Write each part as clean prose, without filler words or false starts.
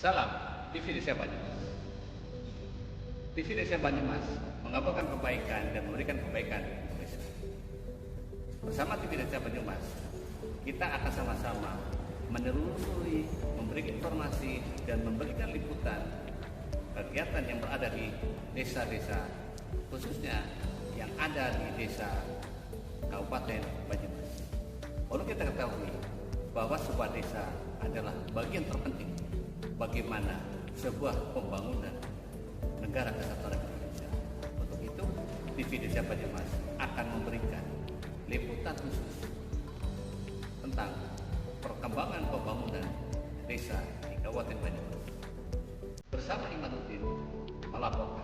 Salam TV Desa Banyumas. TV Desa Banyumas mengabarkan kebaikan dan memberikan kebaikan di Indonesia. Bersama TV Desa Banyumas, kita akan sama-sama menelusuri, memberi informasi dan memberikan liputan kegiatan yang berada di desa-desa, khususnya yang ada di desa Kabupaten Banyumas. Perlu kita ketahui bahwa sebuah desa adalah bagian terpenting bagaimana sebuah pembangunan negara kesatuan Indonesia. Untuk itu, TV Desa Banyumas akan memberikan liputan khusus tentang perkembangan pembangunan desa di Kabupaten Banyumas. Bersama Imanuddin melaporkan.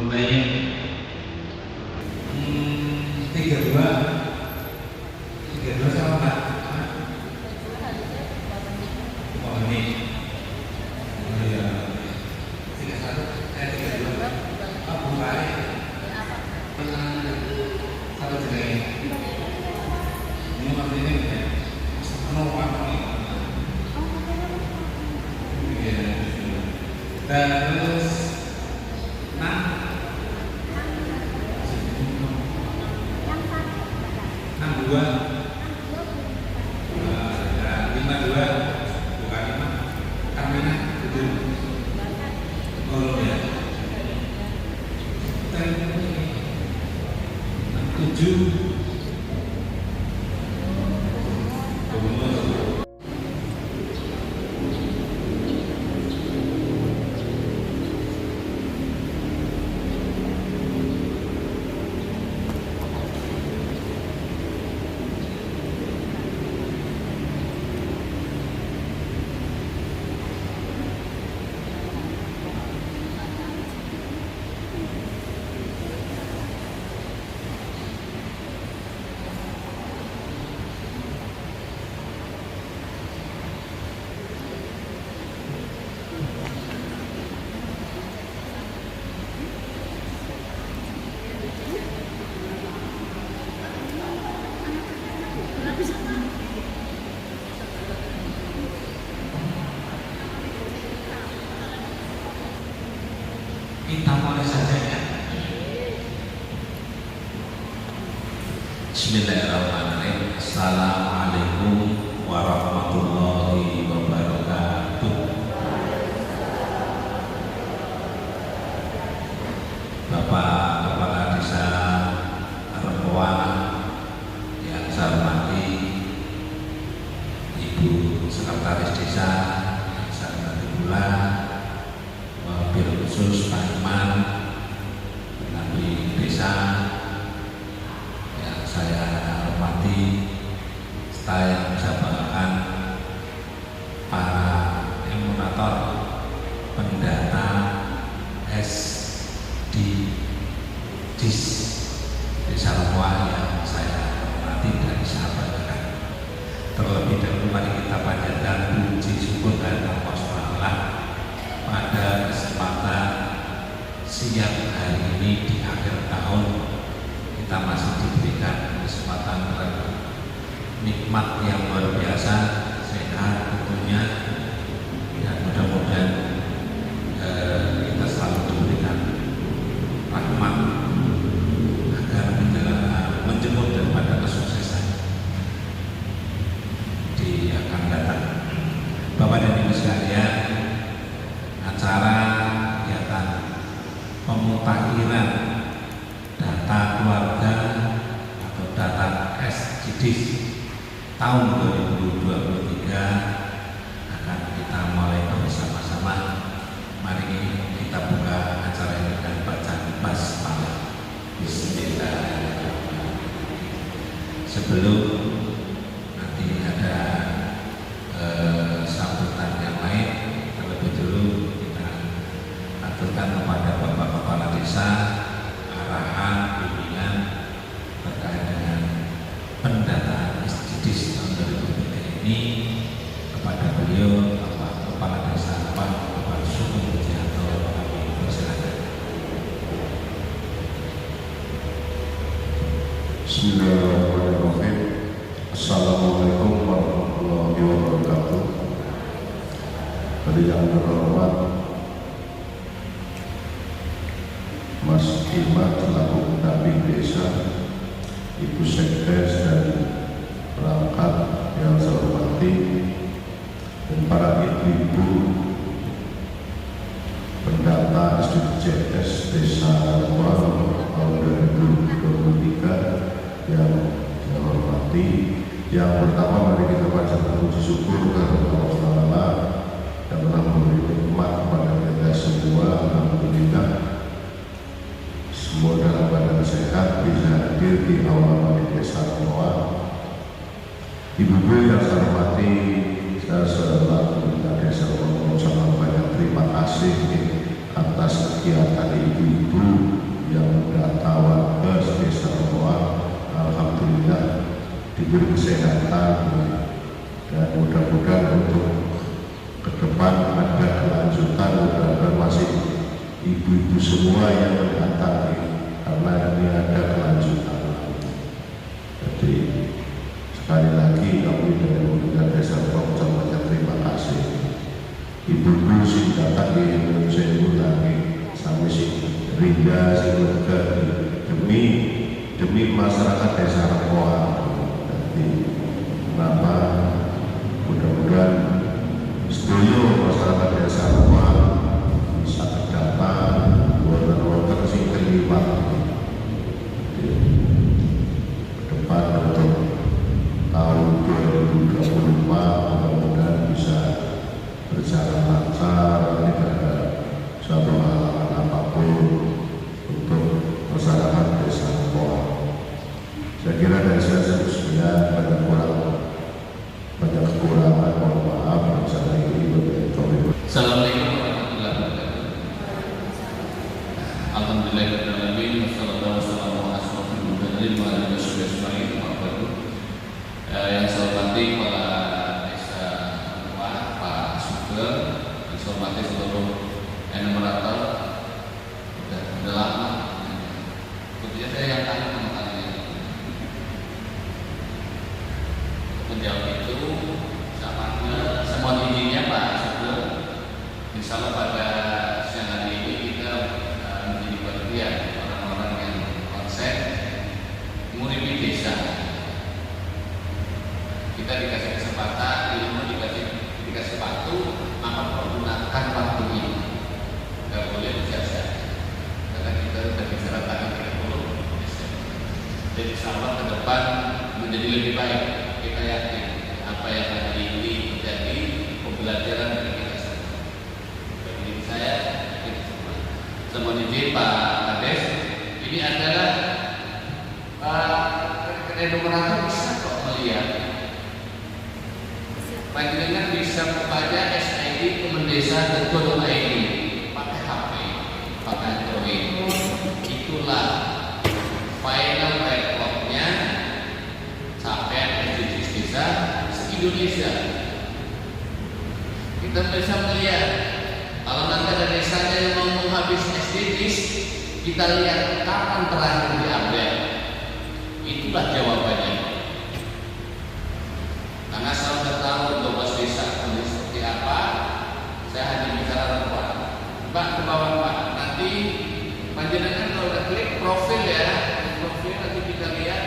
Mulai 32 sama Pak. Oh ini. Oh ya. 31. 32. Oh bukan. Satu jenis. Ini maksudnya ya. Apa ini? Terus 62 52 bukan 5 Karmina 7 oh ya 7 kita mulai saja ya. Bismillahirrahmanirrahim. Assalamualaikum warahmatullahi wabarakatuh. Bapak Kepala Desa Rempoa yang saya hormati, Ibu Sekretaris Desa yang saya hormati pula, wabil khusus Pak Iman, pendamping desa yang saya hormati, serta yang saya banggakan, para emulator pendata SDGs Desa Rempoa yang saya hormati dan saya banggakan. Terlebih dahulu mari kita panjatkan puji syukur dan Allah SWT pada kesempatan siang hari ini di akhir tahun. Kita masih diberikan kesempatan nikmat yang luar biasa, sehat tentunya, dan mudah-mudahan kita selalu diberikan rahmat agar menjemput daripada kesuksesan di akan datang. Bapak dan Ibu sekalian, acara kegiatan pemutakhiran data keluarga atau data SDGs tahun 2023 akan kita mulai bersama-sama. Mari kita buka acara ini dengan bacaan basmalah. Bismillahirrahmanirrahim. Sebelum nanti ada sambutan yang lain, terlebih dulu kita aturkan kepada Bapak Kepala Desa arahan bimbingan terkait dengan pendataan SDGs tahun 2023 ini kepada beliau Bapak Kepala Desa Bapak Sugeng Wijayanto. Kami persilakan. Bismillahirrahmanirrahim. Assalamualaikum warahmatullahi wabarakatuh. Yang terhormat Mas Imat selaku pendamping desa, Ibu Sekdes dan perangkat yang saya hormati, dan para ibu-ibu pendata SDGs Desa Kuala tahun 2023 yang saya hormati. Yang pertama, mari kita panjatkan puji syukur kepada Allah Taala yang telah memberi nikmat kepada kita semua. Alhamdulillah, semua dalam badan sehat bisa hadir di awal di Desa Kuala. Ibu-ibu yang saya hormati, saya selaku pemerintah Desa Kuala sangat banyak terima kasih atas kegiatan ibu-ibu yang mendata warga Desa Kuala. Alhamdulillah diberi kesehatan dan mudah-mudahan untuk ke depan ada kelanjutan, mudah-mudahan masih ibu-ibu semua yang mendata karena ini ada kelanjutan. Jadi sekali lagi kami dari pemerintah Desa Kuala banyak terima kasih. Ibu-ibu sing datang di Indonesia lagi sampai si Rinda si demi masyarakat Desa Kuala. Kenapa? Mudah-mudahan setuju masyarakat Desa Kuala bisa terdapat water sing terlibat depan untuk tahun 2024, mudah-mudahan bisa berjalan lancar, tidak ada suatu halangan apapun untuk masyarakat Desa Kuala. Saya kira dari saya sekian, banyak kekurangan, mohon maaf. Assalamualaikum warahmatullahi wabarakatuh. Alhamdulillahirrahmanirrahim. Wassalamualaikum warahmatullahi wabarakatuh. Yang saya hormati Kepala Desa Pak Sugeng, yang saya hormati seluruh enumerator, udah lama. Kemudian saya yang tanya menjawab itu sama intinya Pak Sugeng. Insya Allah pada siang hari ini kita menjadi bagian orang-orang yang konsep menguripi desa. Kita dikasih kesempatan, ilmu dikasih waktu, maka pergunakan waktu ini. Tidak boleh berjasa. Karena kita sudah bicara tanggal 30 Desember. Jadi insya Allah ke depan menjadi lebih baik. Kita yakin apa yang hari ini menjadi pembelajaran dari kita semua. Bagi saya, semua ini Pak Kades, ini adalah enumerator bisa kok melihat. Panjenengan bisa membaca SID kemendesa.go.id pakai HP, pakai Android. Itulah final recordnya capaian SDGs desa se-Indonesia. Kita bisa melihat kalau nanti ada desanya yang mau menghabis SDGs, kita lihat kapan terakhir diupdate. Itulah jawabannya. Karena saya sudah tahu 12 desa kondisi seperti apa, saya hanya bicara Pak. Pak ke bawah Pak. Nanti panjenengan kalau udah klik profil ya, profil nanti kita lihat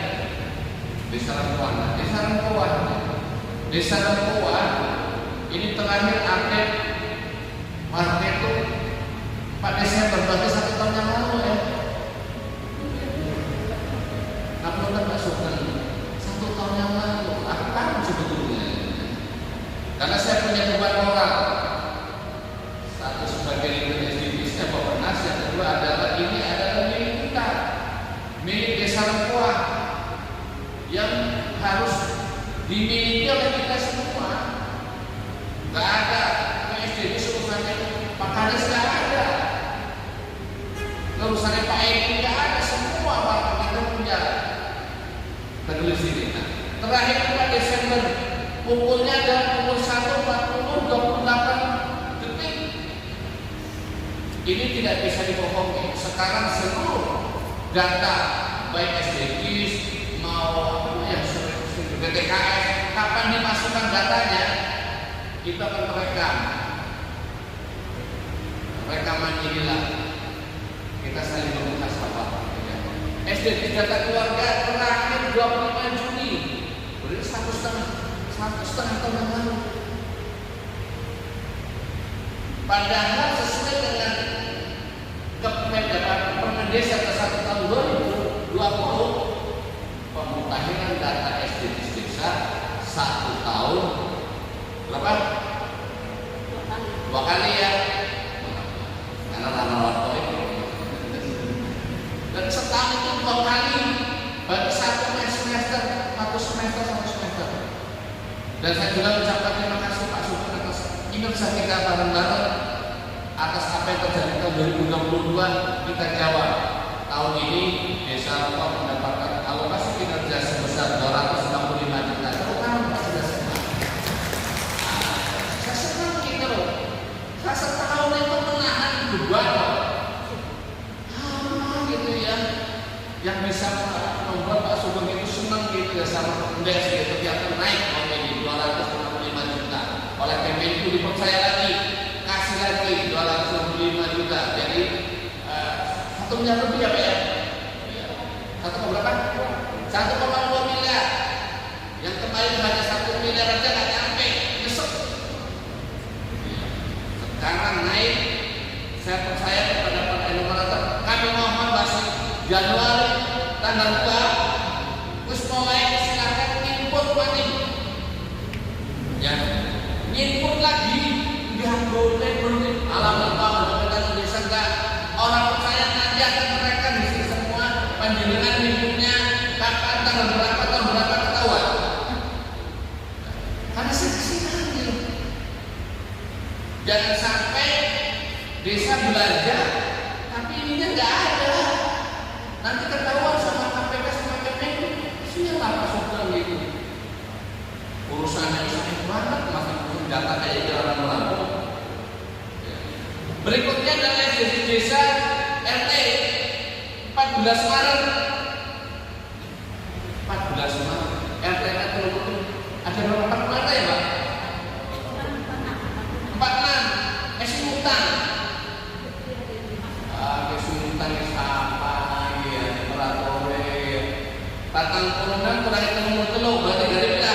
Desa Rempoan. Desa Rempoan ini terakhir update market itu Pak Desember, berarti 1 tahun yang lalu ya. Uploadan Pak Sugeng 1 tahun yang lalu. Akan sebetulnya. Karena saya punya beban moral. Satu sebagai lingkungan SDGs, Bapak yang kedua adalah ini adalah milik kita, milik Desa Lengkuas yang harus dimiliki oleh kita semua. Gak ada SDGs urusannya Pak Kades, gak ada. Urusannya Pak Edi gak ada, semua Pak kita punya. Tertulis ini. Nah, terakhir Pak Desember pukul 1:40:28 detik. Ini tidak bisa dibohongi. Sekarang seluruh data baik SDGs mau yang BTKS kapan dimasukkan datanya kita akan merekam. Rekaman inilah kita saling membuka sapa. SDGs data keluarga terakhir 25 Juni. Berarti satu setengah tahun yang lalu. Padahal sesuai dengan Permen Desa ke 1 tahun 2020, pemutahiran data SDGs desa 1 tahun berapa? 2 kali ya. Karena lama waktu itu. Dan setahun itu 2 kali. Bagi satu semester. Dan saya juga ucapkan terima kasih Pak Sugeng atas kinerja kita bareng-bareng atas apa yang terjadi tahun 2022. Kita jawab tahun ini Desa Lengkuas mendapatkan alokasi kinerja sebesar 265 juta. Terutama Pak sudah senang. Saya senang gitu loh. Saya setahun itu menahan beban gitu ya, yang bisa membuat Pak Sugeng itu senang gitu ya sama Des gitu, ternyata naik tahun ini 265 juta. Oleh Kemenku dipercaya lagi, kasih lagi 265 juta. Jadi 1 miliar lebih ya Pak ya? 1 berapa? 1,2 miliar. Yang kemarin hanya 1 miliar aja nggak nyampe, nyesek. Sekarang naik, saya percaya kepada Pak Enumerator, kami mohon masih Januari tanggal 2 terus mulai silakan input money ya, input lagi nggak boleh alamat tahun desa enggak. Orang percaya nanti akan mereka di semua penjelasan inputnya kapan tanggal berapa tahun berapa ketahuan. Karena saya kasih tahu, jangan sampai desa belanja tapi ininya nggak ada. Nanti ketahuan sama KPK sama Kemenku, siapa Pak Sugeng gitu. Urusannya sangat banget, masih urusan data kayak jalan melambung. Berikutnya adalah SDGs desa RT 14 Maret. 14 Maret RT ada berapa mana ya Pak? 46 Simultan. Simultan apa? Tatang turunan kurang telur berarti dari kita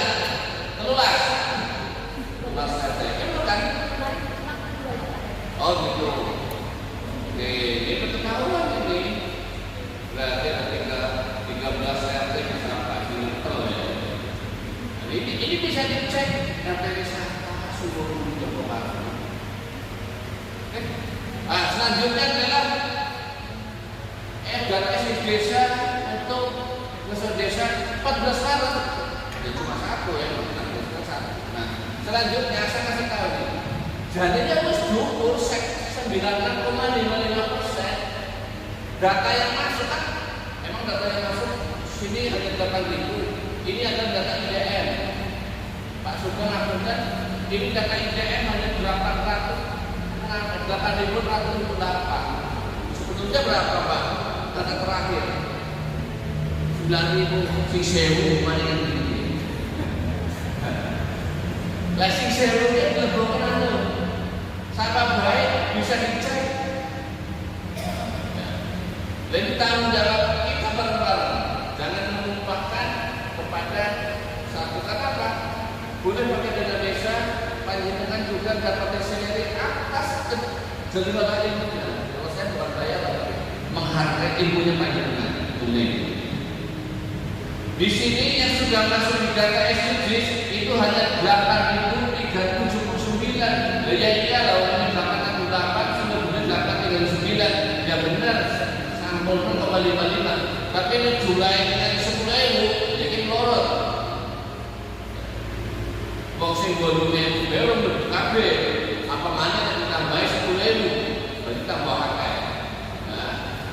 telulas RT kan? Oh gitu. Oke, ini ketahuan ini. Berarti ada 13 RT bisa kasih tel ya. Ini bisa dicek RT desa seluruh Jokowi. Selanjutnya adalah data SDGs desa untuk desa 14 Maret. Ya cuma satu ya, nah selanjutnya saya kasih tahu nih, jadinya harus diukur 96,55%. Data yang masuk kan, emang data yang masuk sini hanya 8.000. Ini adalah data IDM. Pak Sugeng lakukan ini data IDM hanya 8.108. Sebetulnya berapa Pak? Data terakhir 9.000 sing sewu palingan gini. Lah sing sewu itu lebokon anu. Siapa baik bisa dicek. Dan tanggung jawab kita bareng-bareng. Jangan melupakan kepada satu kata apa? Boleh pakai dana desa, panjenengan juga dapat sendiri atas jelema ilmunya. Kalau saya bukan bayar, menghargai ilmunya panjenengan. Boleh. Di sini yang sudah masuk di data SDGs itu hanya 8.379. Ya iyalah orang 868 sudah benar 839. Ya benar sampulkan ke 55. Tapi ini Julai dengan 10.000 jadi melorot. Wong sing volume baru kabeh apa mana yang ditambahi 10.000 berarti tambah akeh.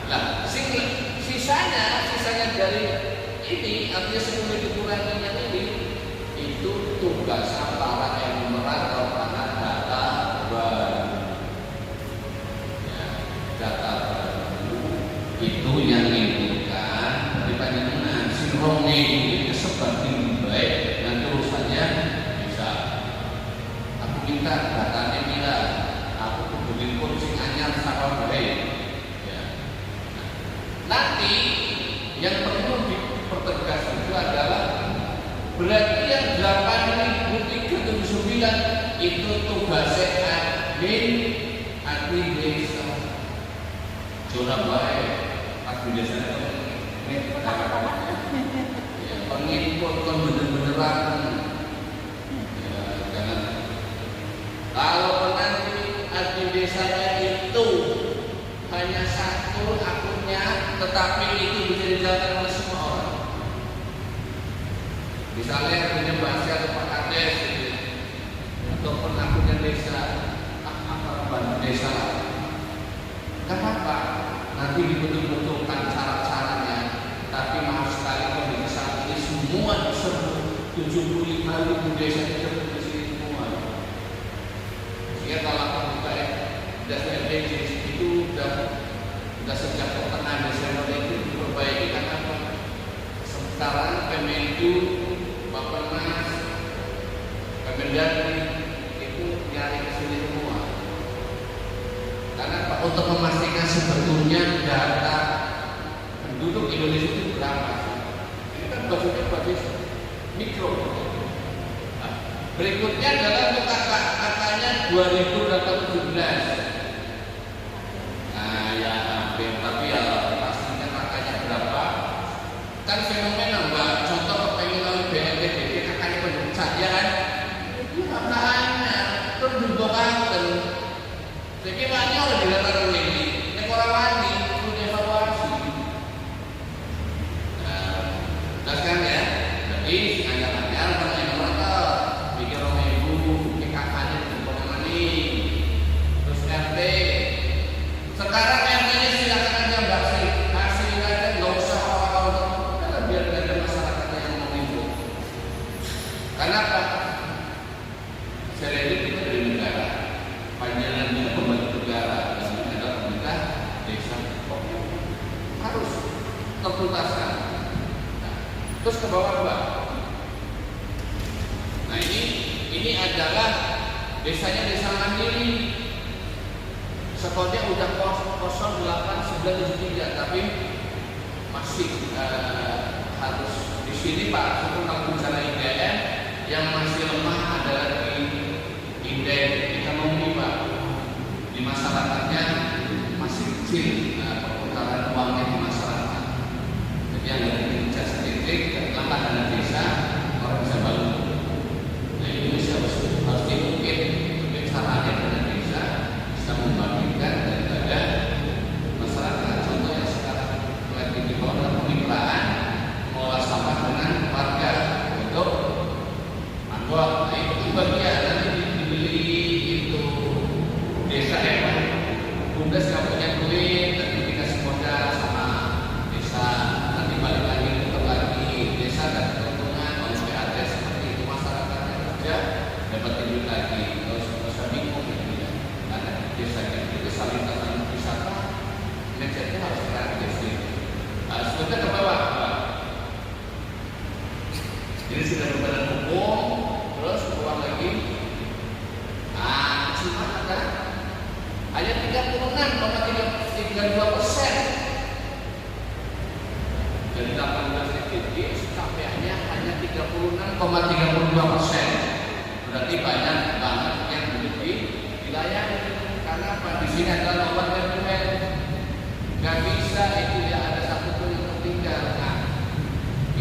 Nah, sisanya dari ini artinya 10 dikurangi yang ini itu tugas aparat yang memerantau karena data baru. Ya, data baru itu yang menimbulkan dari panjenengan sinkrone ini kesebar tinggi baik dan urusannya bisa aku minta datanya bila aku hubungin kursi anyar sama baik. Ya. Nanti yang perlu dipertegas itu adalah berarti yang 8.379 itu tugasnya admin desa. Curang baik, admin desa ya, penginput kan bener-beneran. Ya, jangan. Kalau nanti admin desanya itu hanya satu akunnya, tetapi itu bisa dijalankan oleh semua orang. Misalnya punya Mbak atau Pak Kades, ataupun akunnya desa, apa desa, kan apa? Nanti dibetul-betulkan syarat-syaratnya. Tapi maaf sekali kondisi saat ini semua disebut 75.000 desa disebut di sini semua. Sehingga kalau kita desa SDGs itu udah sejak pertengahan Desember itu diperbaiki karena apa? Sekarang Kemenku, Bappenas, Kemendagri itu nyari ke sini semua. Karena Pak untuk memastikan sebetulnya data penduduk Indonesia itu berapa? Ini kan basis mikro. Nah, berikutnya adalah untuk katanya 2017. Tapi ya pastinya kakaknya berapa? Kan fenomena Mbak, contoh kepengen oleh BNPB kakaknya penduduk saja kan? Itu kakaknya terus dibukakan. Jadi banyak oleh dilakukan ini, yang orang wani perlu dievaluasi. Jelaskan ya. Jadi anyar-anyar mana yang merata, pikir orang ibu, pikir kakaknya dibukakan ini, terus RT. Sekarang RT-nya silakan aja Mbak kasih aja, nggak usah awal-awal karena biar ada masyarakatnya yang mau itu. Karena apa? Saya ini kita dari negara, panjangannya pembantu negara, dan ada pemerintah desa harus tertuntaskan. Nah, terus ke bawah Mbak. Nah ini adalah desanya desa mandiri. Sekolahnya udah 0893 tapi masih harus di sini Pak. Untuk bicara IDM yang masih lemah adalah di indeks ekonomi Pak. Di masyarakatnya masih kecil perputaran uangnya di masyarakat. Jadi yang dari jasa titik dan lemah dana desa orang bisa bangun. Nah ini harus dimungkin caranya dana desa bisa membagikan daripada masyarakat. Contoh yang sekarang lagi di bawah kemitraan mengolah sampah dengan warga untuk anggota. Nah itu bagian nanti dibeli itu desa ya, bunda nggak punya duit nanti dikasih modal sama desa, nanti balik lagi untuk lagi desa dan keuntungan oleh PAD seperti itu masyarakatnya kerja dapat duit lagi. Terus bisa bingung gitu ya. Karena desa itu saling tanam wisata, manajernya harus kreatif sih. Sebentar ke bawah, Pak. Jadi sudah berbadan hukum, terus keluar lagi. Cuma kan hanya 36,32%. Dari 18 titik capaiannya hanya 36,32%. Berarti banyak banget yang hidup di wilayah. Karena apa? Di sini adalah nomor dokumen. Gak bisa itu ya ada satu pun yang tertinggal. Nah,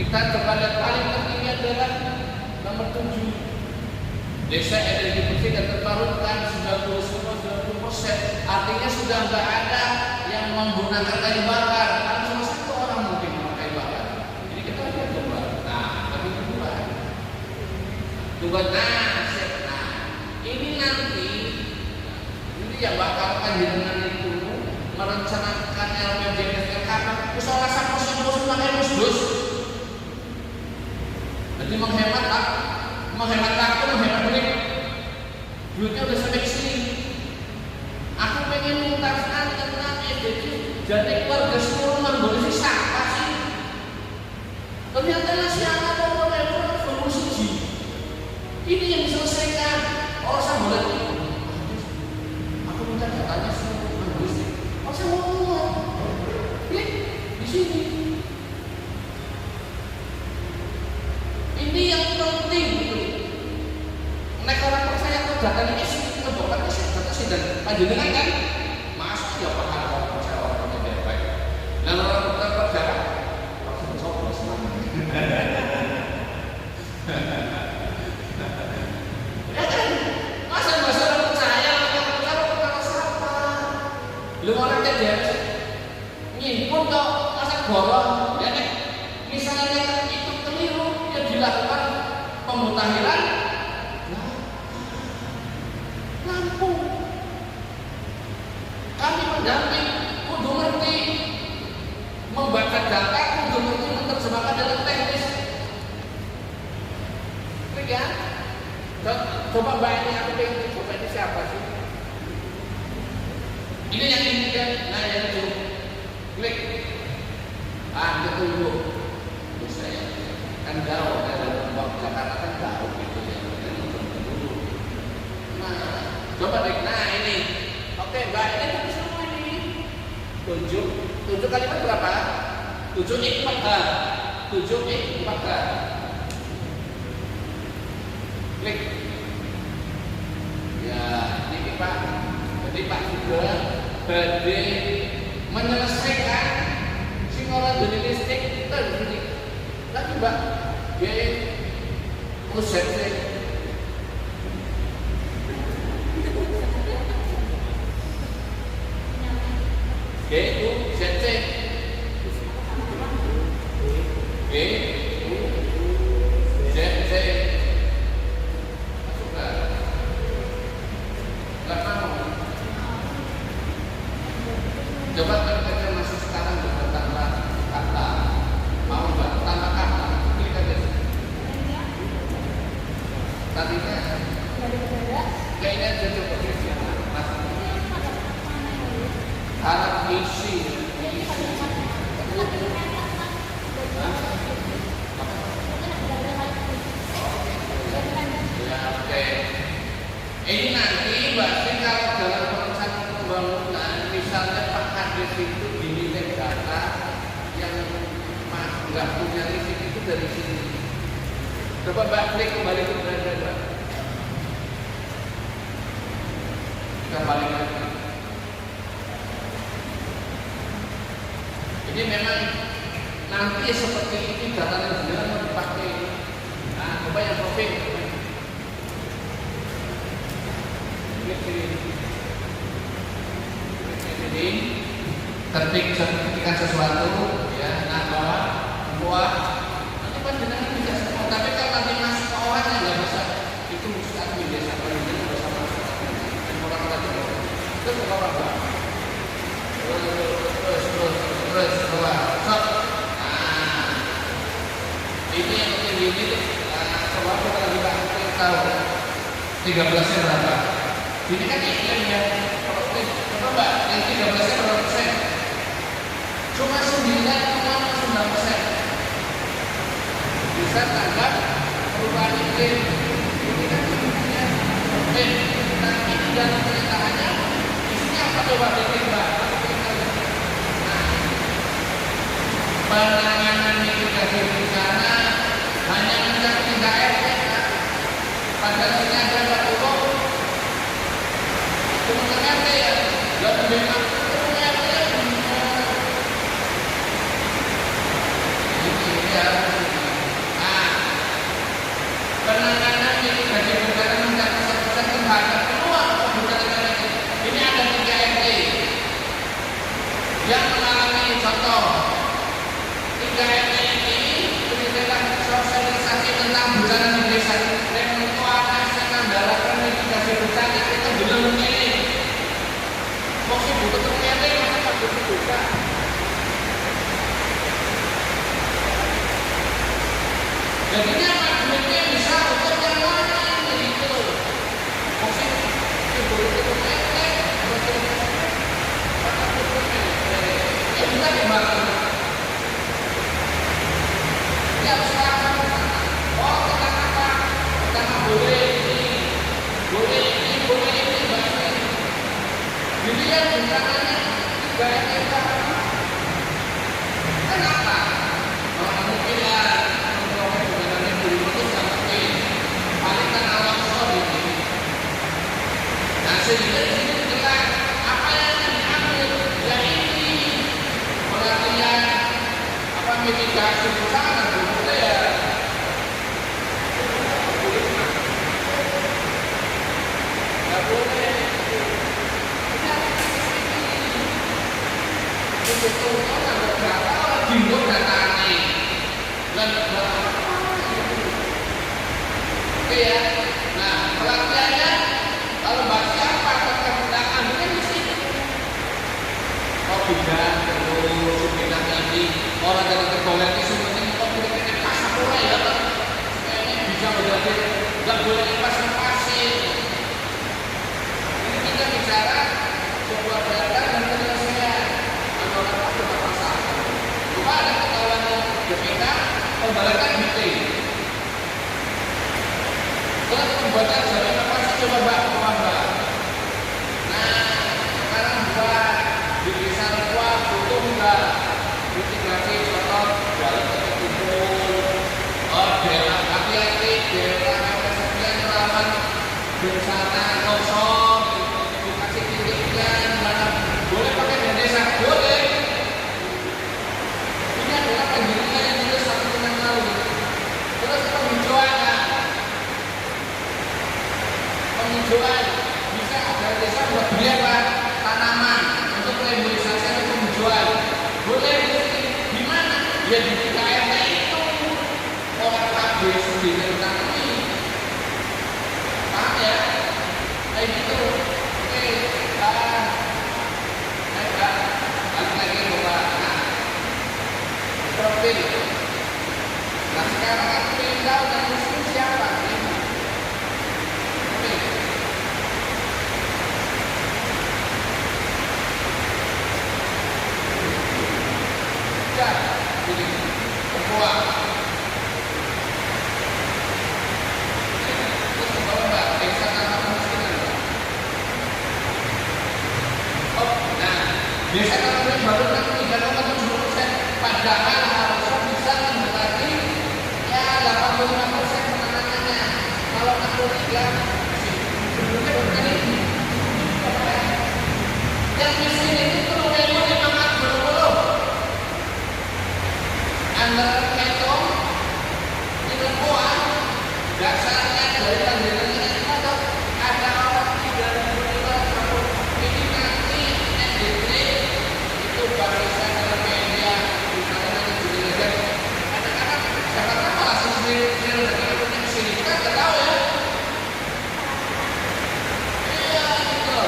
Kita coba lihat paling tertinggi adalah nomor 7. Desa energi bersih dan terbarukan 90%. Artinya sudah nggak ada yang menggunakan kayu bakar. Kan cuma satu orang mungkin memakai kayu bakar. Jadi kita lihat coba. Nah, tapi kedua. Nah, ini nanti yang bakal panjenengan itu merencanakan LPJS karena usaha sampos pakai musdus. Jadi menghemat waktu, menghemat duit. Duitnya udah sampai ke sini. Aku pengen minta tenang jadi keluarga semua boleh sisa apa sih? Ternyata nasi anak mau solusi. Ini yang diselesaikan. Orang saya boleh. Aku minta datanya semua boleh. Orang saya mau. Di sini. Ini yang penting gitu. Nek orang percaya ke datanya isi, kebawakan isi, data isi dan panjenengan kan masuk ya paham orang percaya orang yang baik. Dan orang percaya langsung coba semuanya. Ya kan? Masa orang percaya kalau siapa? Lu orang jadi nyimpun kok masa bolong ya nek misalnya itu keliru ya dilakukan pemutahiran lampu. Kami pendamping kudu ngerti membaca data, kudu ngerti menerjemahkan dalam teknis. Ya, coba Mbak ini aku pengen coba ini siapa sih? Ini yang ini kan, nah yang itu klik, kita tunggu. Terus saya kan jauh dari Jakarta kan jauh gitu ya, kita nunggu dulu. Nah, coba deh, nah ini, oke Mbak ini tulis semua ini. 7 kalimat berapa? 7 4 klik. Ya, ini Pak. Jadi Pak juga badai menyelesaikan singola dunia listrik kita di sini. Tapi Mbak, dia UZC. UZC. UZC. Coba kita masuk sekarang dengan tambah kata, mau nggak tambah kata, klik aja. Tadinya kayaknya aja coba klik ya, harap isi. Ya oke. Ini nanti berarti kalau dalam perencanaan pembangunan, misalnya Pak Kades itu dinilai data yang nggak punya listrik itu dari sini. Coba Mbak klik kembali ke beranda Mbak. Kita balik lagi. Ini memang nanti seperti ini data yang benar mau dipakai. Nah, coba yang profil. Ini ketikkan sesuatu ya, nah bawah buat nanti panjenengan bisa semua. Tapi kalau nanti masuk ke orang yang nggak bisa, itu mesti admin desa panjenengan bersama orang tadi itu orang apa? Terus bawah. Nah, ini yang ini coba kita lagi tahu 13-nya berapa? Ini kan iklan ya. Coba Mbak, yang 13-nya berapa persen? Cuma 9,9%. Bisa tanggap perubahan iklim. Ini kan sebenarnya. Nanti di dalam pernyataan isinya apa coba diklik Mbak? Penanganan mitigasi bencana hanya mencapai 3 RT. Padahal sini ada 40. Cuma RT ya, gak memang RT ya. Ini ya. dilihat bentangannya 3 hektar. Kenapa? Orang mungkin ya memperoleh bentangannya dulu itu sangat mungkin. Paling kan awal sore ini. Nah sehingga di sini jelas apa yang diambil ya ini pengertian apa mitigasi bencana begitu ya. Nggak boleh. Itu orang berkata orang bingung datang dan oke ya. Nah pelatihannya kalau bahas siapa kita ambilnya di sini. Oh bidang terus bidang ini orang dari tergolong itu sebenarnya kok kita pasang mulai ya kan? Kayaknya bisa menjadi nggak boleh pasang-pasing. Ini kita bicara sebuah data dan penyelesaian. Orang sudah pasang. Cuma ada ketahuan BPK pembalakan meeting. Terus pembuatan jalan apa sih coba mbak? Nah sekarang buat di desa Lekwa butuh nggak mitigasi contoh jalan terkumpul, daerah hati-hati, daerah kesepian rawan bencana kosong, edukasi titiknya mana boleh pakai dana desa boleh. Ini adalah pendidikan yang dulu 1 tahun lalu. Terus penghijauan bisa ada desa buat biaya tanaman untuk rehabilitasi atau penghijauan boleh di mana ya di KRT itu orang KB sendiri ditanami paham ya kayak gitu. Oke balik lagi bahwa profil. Nah sekarang aku ingin tahu dan muslim siapa sih? Semua terus kalau mbak desa tanpa kemiskinan. Oh, nah desa tanpa kemiskinan baru kan 3,7%, padahal harusnya bisa mendekati ya 85% penanganannya. Kalau 63 sebelumnya bukan ini. Yang miskin itu perlu ilmu 540. Antara metong ilmuwan dasarnya dari pandangan itu ada orang 3.500 ini nanti NDT itu barisan media misalnya juga kadang-kadang siapa tahu langsung sendiri dari punya sini kita nggak tahu ya. Iya gitu.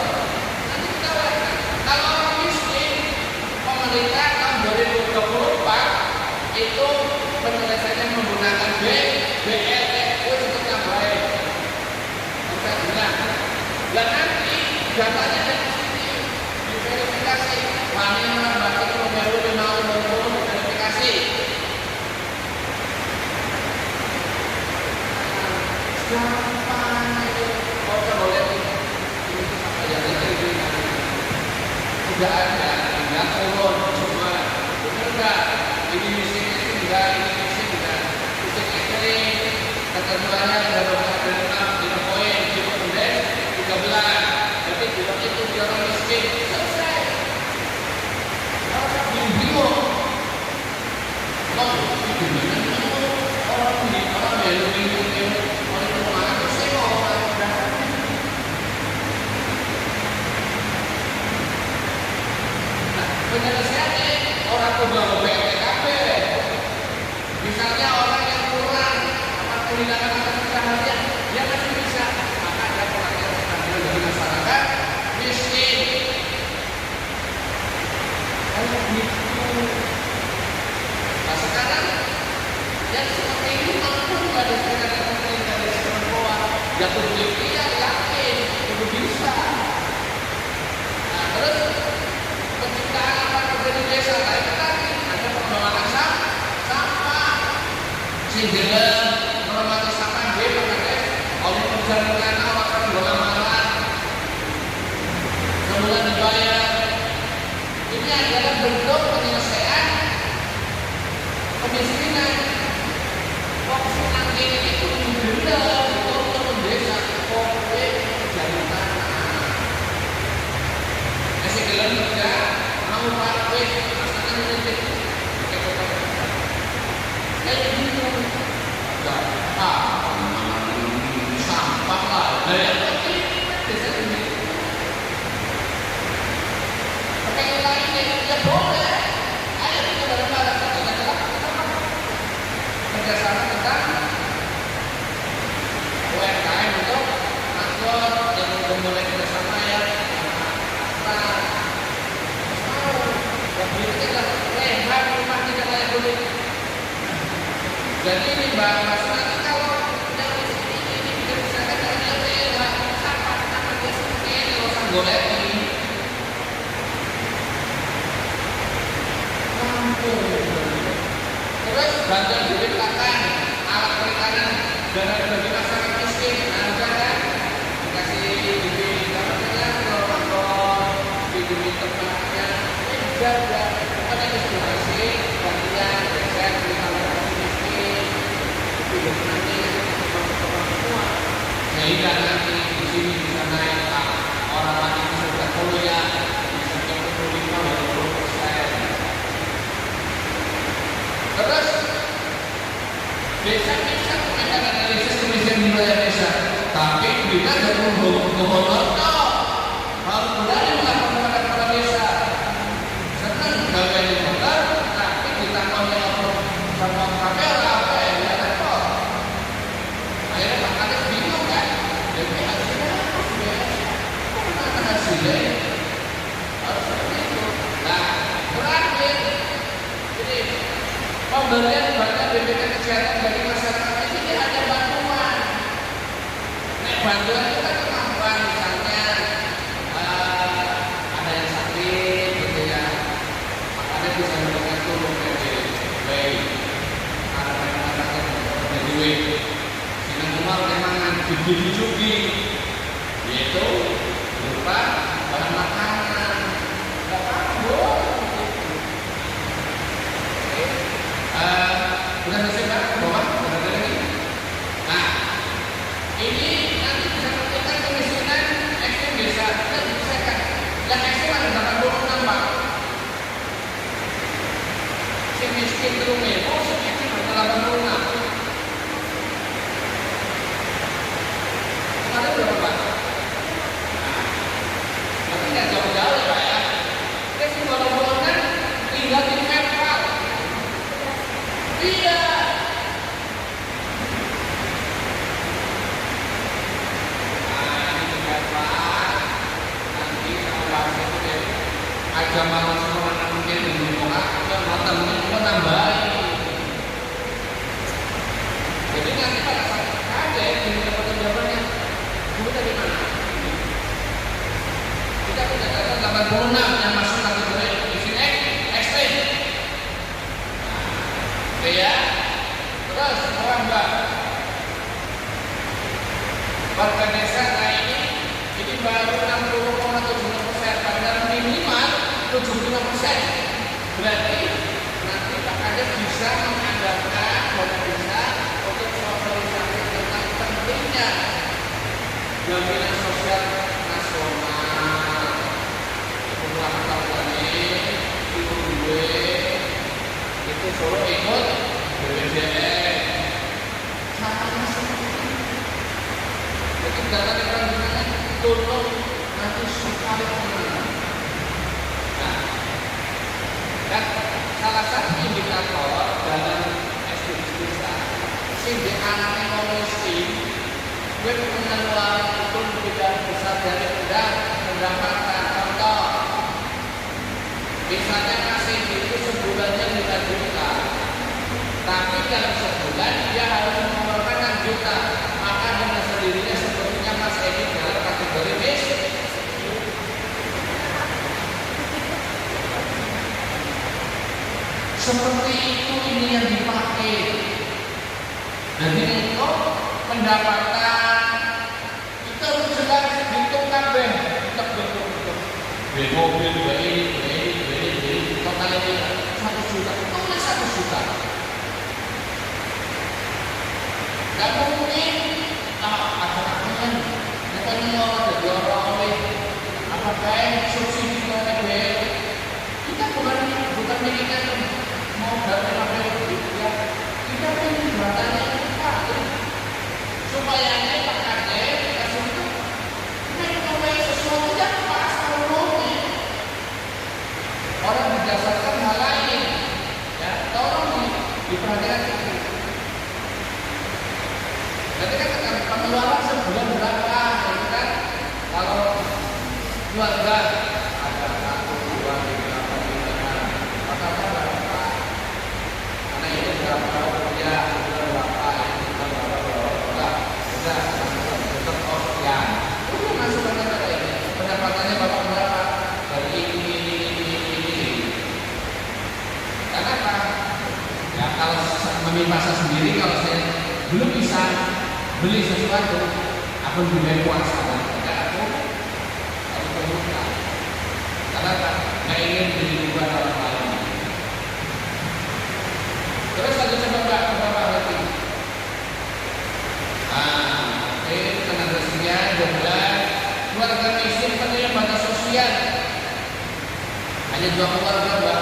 Nanti kita lihat kalau orang miskin pemerintah tahun 2024 itu penyelesaiannya menggunakan BLTU untuk yang baik. Kita bilang, dan nanti datanya dari sini diverifikasi. Wani yang baca pemilu 5 diverifikasi. Siapa itu? Oh boleh ini yang itu tidak ada, tidak turun cuma enggak. Ini misi enggak, ini misi enggak. Untuk ini ketentuannya ada 5 poin, kemudian 13. Jadi bila itu dia orang miskin, selesai. Orang bingung. Orang bingung. Orang bingung. Orang itu mana? Jadi ini Mbak Mas, nanti kalau yang di sini ini bisa katanya lah apa dia seperti ini loh sanggolek ini. Terus bantuan diberikan alat perikanan dan bagi masyarakat miskin, ada dikasih bibit bibit tempatnya, ada bukan yang dikasih bantuan geser di masyarakat miskin, itu nanti semua sehingga nanti di sini bisa naik orang lagi sudah kuliah bisa 25-20%. Terus desa bisa mengadakan analisis kemiskinan di wilayah desa, tapi kita tidak perlu honor harus berani melakukan kepada kepala desa. Senang gagal di honor, tapi kita mau sama KPL apa ya tidak repot. Akhirnya Pak Kades bingung kan, jadi hasilnya mana hasilnya harus seperti itu. Nah terakhir jadi pemberian bantuan BPK kesehatan bagi masyarakat ini ada bantuan. Nah, bantuan itu kan kemampuan, misalnya ada yang sakit, gitu ya, ada bisa mendapatkan turun dari bayi, ada yang mendapatkan dari duit, sinan kemal kemangan, jugi, yaitu berupa bahan makanan, nggak apa-apa. Bukan bersihkan bawah benar ini. Nah, ini nanti bisa menentukan kemiskinan ekstrim desa dan diselesaikan. Yang ekstrim ada 86 Pak. Si miskin terumit, si ekstrim ada 86. Ada berapa Pak? Nah, tapi nggak jauh-jauh ya Pak ya. Kita si bolong-bolongan tinggal di Nepal. Iya. Nah, ini berapa? Nanti sama bahasa itu deh. Agama semua mungkin dibuka, nonton mungkin nambahin. Jadi nanti pada saat kaget ini dapat jawabannya, kamu dari mana? Kita punya data 86 yang masuk kategori miskin ekstrim. Ya, terus orang Mbak warga desa ini baru 60,70%, padahal minimal 75%. Berarti nanti Pak Kades bisa mengadakan warga desa untuk sosialisasi tentang pentingnya jaminan sosial nasional. Setelah tahun ini, itu Solo ikut BPJS sama seperti jadi data keterangan turun nanti sekali nah dan salah satu indikator dalam SDGs desa sehingga anaknya komunistik gue mengeluarkan itu tidak besar dari pendapatan contoh misalnya kasih itu sebulannya 5 juta, tapi dalam sebulan dia harus mengeluarkan 6 juta, maka dengan sendirinya sebetulnya Mas Edi dalam kategori miskin. Seperti itu ini yang dipakai. Jadi itu pendapatan kita harus jelas hitung kabeh, kita betul-betul. Mobil, ini totalnya 1 juta, tulis 1 juta. Gak mungkin ada-adaan, katanya orang jadi orang oleh apa kayak subsidi oleh kita bukan milikan mau dari apa ya, kita ingin buatannya apa supaya Pak Kades kasih itu mereka sesuatu yang pas umumnya orang berdasarkan hal lain ya tolong diperhatikan itu. Nanti kan pengeluaran sebulan berapa gitu kan kalau keluarga ada 1, 2, 3, 4, 5 maka berapa karena itu berapa ya beli sesuatu, aku juga puasa dan tidak aku terbuka. Karena nggak ingin beli dua orang lain. Terus aku coba lagi. Tenaga sosial adalah keluarga miskin penerima bantuan sosial. Hanya 2 keluarga, Mbak.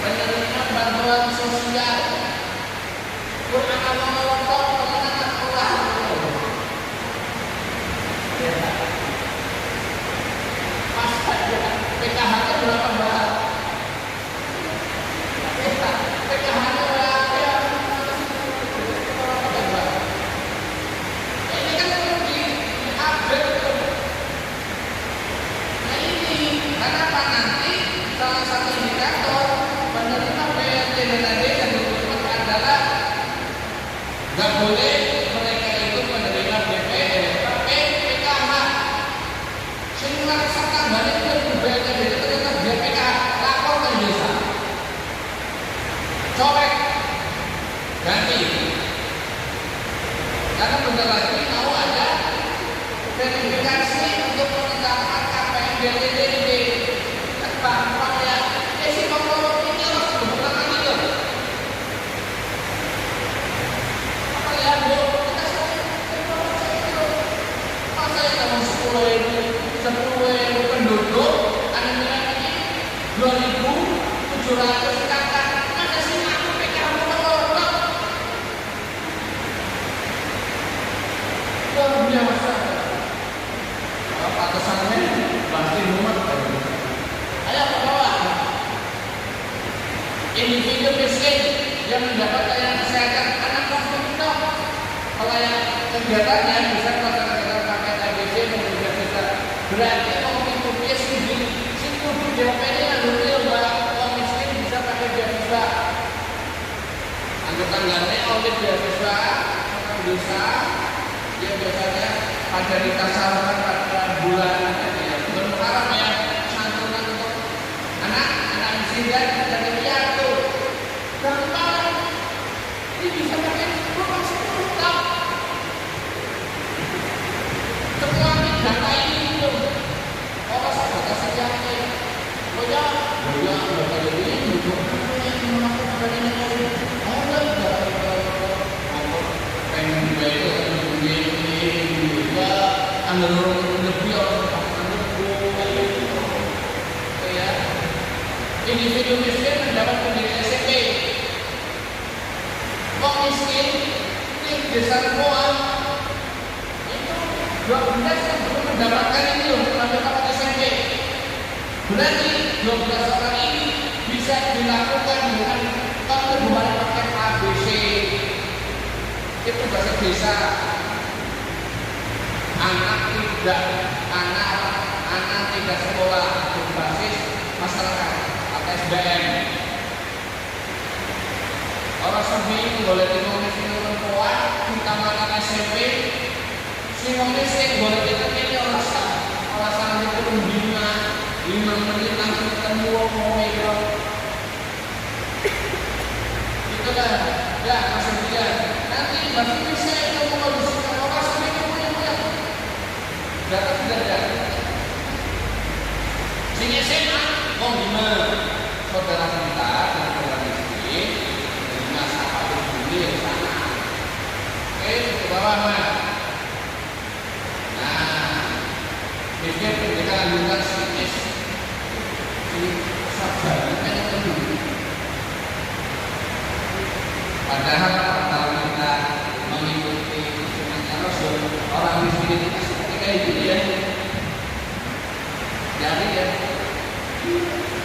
Penerima bantuan sosial. Quran Allah teman-teman Allah. Pas saja PKH-nya berapa, Mbak? PKH-nya berapa? Ini kan perlu diupdate. Nah ini karena apa, nanti salah satu indikator penerima PLT dana desa adalah nggak boleh mereka itu menerima PKH. Sehingga serta balik ke PLT itu tetap dia PKH, lapor ke desa. Coret, ganti. Karena bentar lagi mau ada verifikasi untuk penetapan KPM BPDB. Apa ya? Si pokok ini harus dibutuhkan itu. Apa ya, Bu? Kita masa yang mau 10.000 penduduk, ada nilai ini 2.700 kakak. Ada sih aku PKH menolak. Luar biasa. Atasannya pasti mumet. Ayo ke bawah. Individu miskin yang mendapat layanan kesehatan anak konflikto, pelayanan kegiatannya bisa melaksanakan paket ABC dan bisa berarti mengikuti studi JPD yang dulu orang miskin bisa pakai beasiswa. Anggota tanggalnya audit beasiswa orang bisa dia biasanya pada ditasalkan pada bulan ya berharap ya santunan untuk anak miskin dan piatu gampang ini bisa pakai rumah sekolah semua data ini itu orang data sejarahnya banyak data ini untuk yang melakukan ini pengen juga itu juga anggaran lebih ya individu miskin mendapat pendidikan SMP. Kok miskin di desa Moa itu 12 yang belum mendapatkan ini loh pendidikan SMP. Berarti 12 orang ini bisa dilakukan dengan pengembangan paket ABC. Itu bahasa desa. Anak tidak sekolah berbasis masyarakat atau SBM. Orang sebi boleh ditulis di perempuan, utamakan SMP. Simonis boleh ditulis orang sana itu 5 menit langsung ketemu mau itu. Itulah ya masuk dia. Nanti masih bisa itu mengondisikan orang sebi punya. Data sudah ada. Sini SMA, mau gimana? Saudara kita dan saudara miskin, dengan siapa pun yang sana. Oke, ke bawah mana? Nah, miskin kita lanjutkan sedikit. Ini sabar, ini dulu. Padahal kalau kita mengikuti sunnah Rasul, orang miskin itu seperti kayak gitu ya. Jadi ya,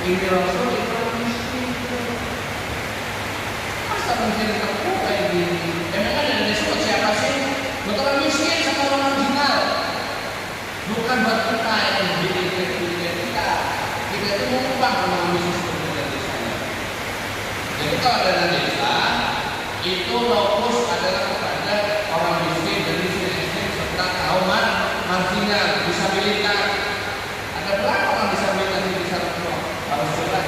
ini Rasul itu orang miskin. Masa miskin aku kayak gini? Memang ada disebut siapa sih? Bukan orang miskin sama orang marginal. Bukan buat kita yang diri kita. Kita itu mengumpang orang miskin seperti desanya. Jadi kalau ada desa, itu lokus adalah kepada orang miskin dan miskin serta kaum marginal, disabilitas. Ada berapa orang disabilitas di desa itu? Harus jelas.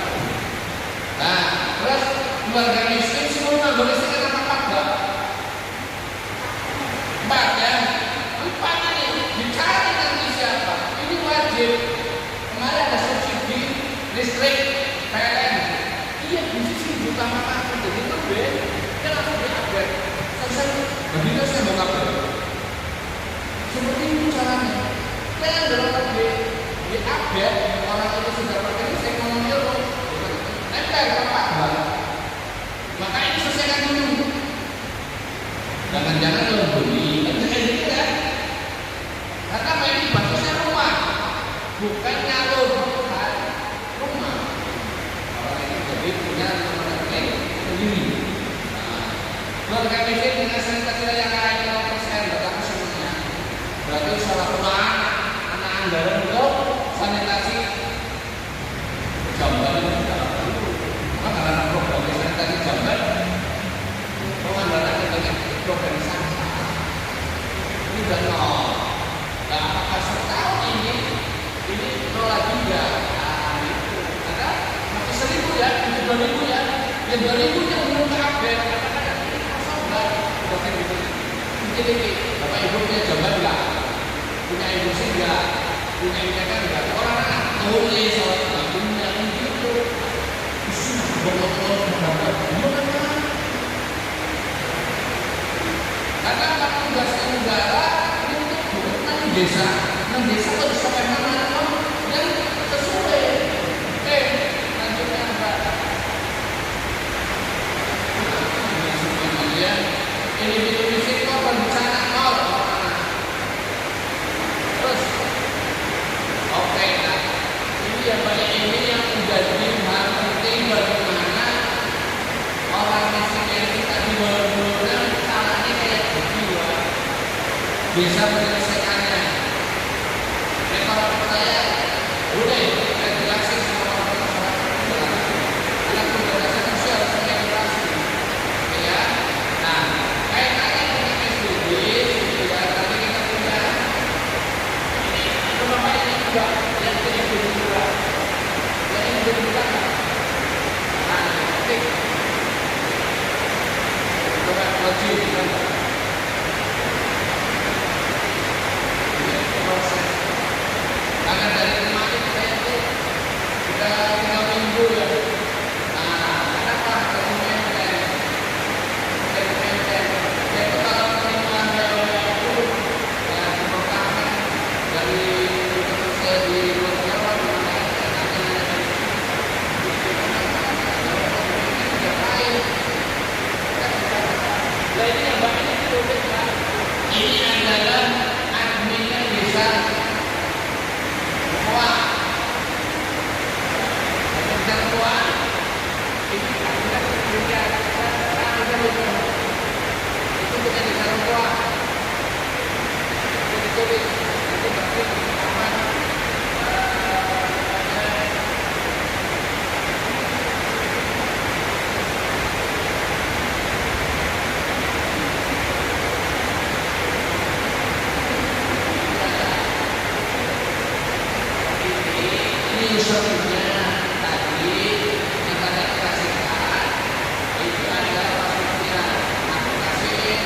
Nah, terus keluarga miskin semua boleh sekarang apa enggak? Seperti itu caranya. Saya dalam di update orang itu sudah pakai saya ngomong dulu. Nempel ke Pak. Maka ini selesaikan dulu. Jangan-jangan lo beli, kan gitu kan? Karena ini basisnya rumah, bukan nyalur, bukan rumah. Orang ini jadi punya rumah rekening sendiri. Keluarga miskin dengan sanitasi yang lain 0%, berapa semuanya? Berarti salah satu anak anggaran untuk sanitasi Jamban itu tidak perlu. Karena program sanitasi Jamban, penganggaran banyak program sampah. Ini sudah nol. Nah, apakah setahun ini nol lagi ya? Nah, itu. Karena masih 1.000 ya, masih 2.000 ya. Yang 2.000 yang belum terupdate. Mungkin ini Bapak Ibu punya Jamban enggak? Punya emosi enggak? Punya ikan enggak? Orang-orang tulis soal punya gitu. Karena tugas negara itu bukan desa harus sampai mana yang sesuai. Lanjutnya apa? Individu risiko bencana nol. Terus, oke, nah ini yang banyak ini yang menjadi hal penting bagaimana orang miskin yang kita dibolong-bolongkan salahnya kayak begini bisa menyelesaikannya. Nah, kalau saya boleh saya jelasin sama orang-orang karena pembatasan sosial saya jelasin, ya. Nah, kaitannya dengan SDG, ya tadi kita punya ini bapak ini juga yang SDG juga, yang SDG juga. Nah, oke. Coba wajib kan. Karena dari kemarin saya itu sudah 3 minggu ya. Nah, kenapa kemudian saya itu kalau terima itu ya pertama dari saya di luar Jawa di mana ini yang banyak itu ini adalah adminnya desa Wah, ketentuan ini ada punya itu bukan di dalam tua. Itu ditulis nanti pasti aman. Usulnya tadi yang tadi kasihkan itu adalah maksudnya aku kasih